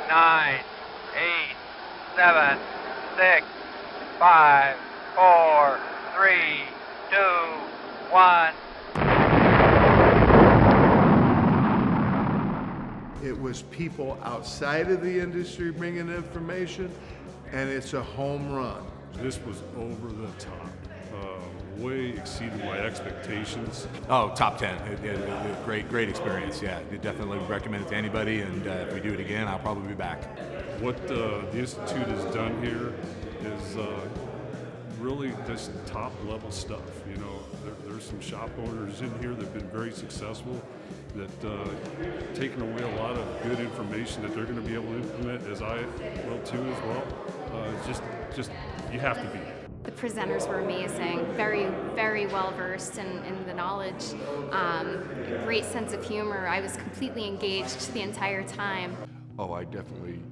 9, 8, 7, 6, 5, 4, 3, 2, 1. It was people outside of the industry bringing information, and it's a home run. This was over the top. Way exceeded my expectations. Oh, top 10. Great experience. Yeah, definitely recommend it to anybody. And if we do it again, I'll probably be back. What the Institute has done here is really just top level stuff. You know, there's some shop owners in here that've been very successful, that taken away a lot of good information that they're going to be able to implement, as I will too as well. Just you have to be. The presenters were amazing, very, very well versed in the knowledge, great sense of humor. I was completely engaged the entire time. Oh,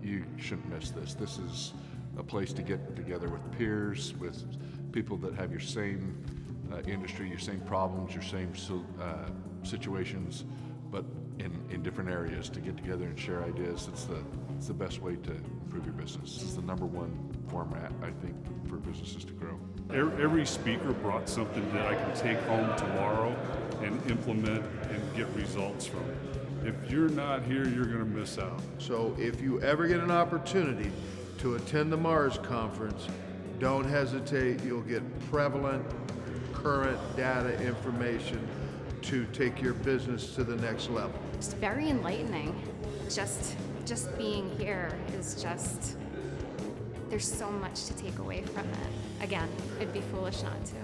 you shouldn't miss this. This is a place to get together with peers, with people that have your same industry, your same problems, your same situations, but in different areas, to get together and share ideas. It's the best way to improve your business. It's the #1 format, I think, for businesses to grow. Every speaker brought something that I can take home tomorrow and implement and get results from. If you're not here, you're going to miss out. So if you ever get an opportunity to attend the Mars conference, don't hesitate. You'll get prevalent, current data information to take your business to the next level. It's very enlightening. Just being here is just, there's so much to take away from it. Again, it'd be foolish not to.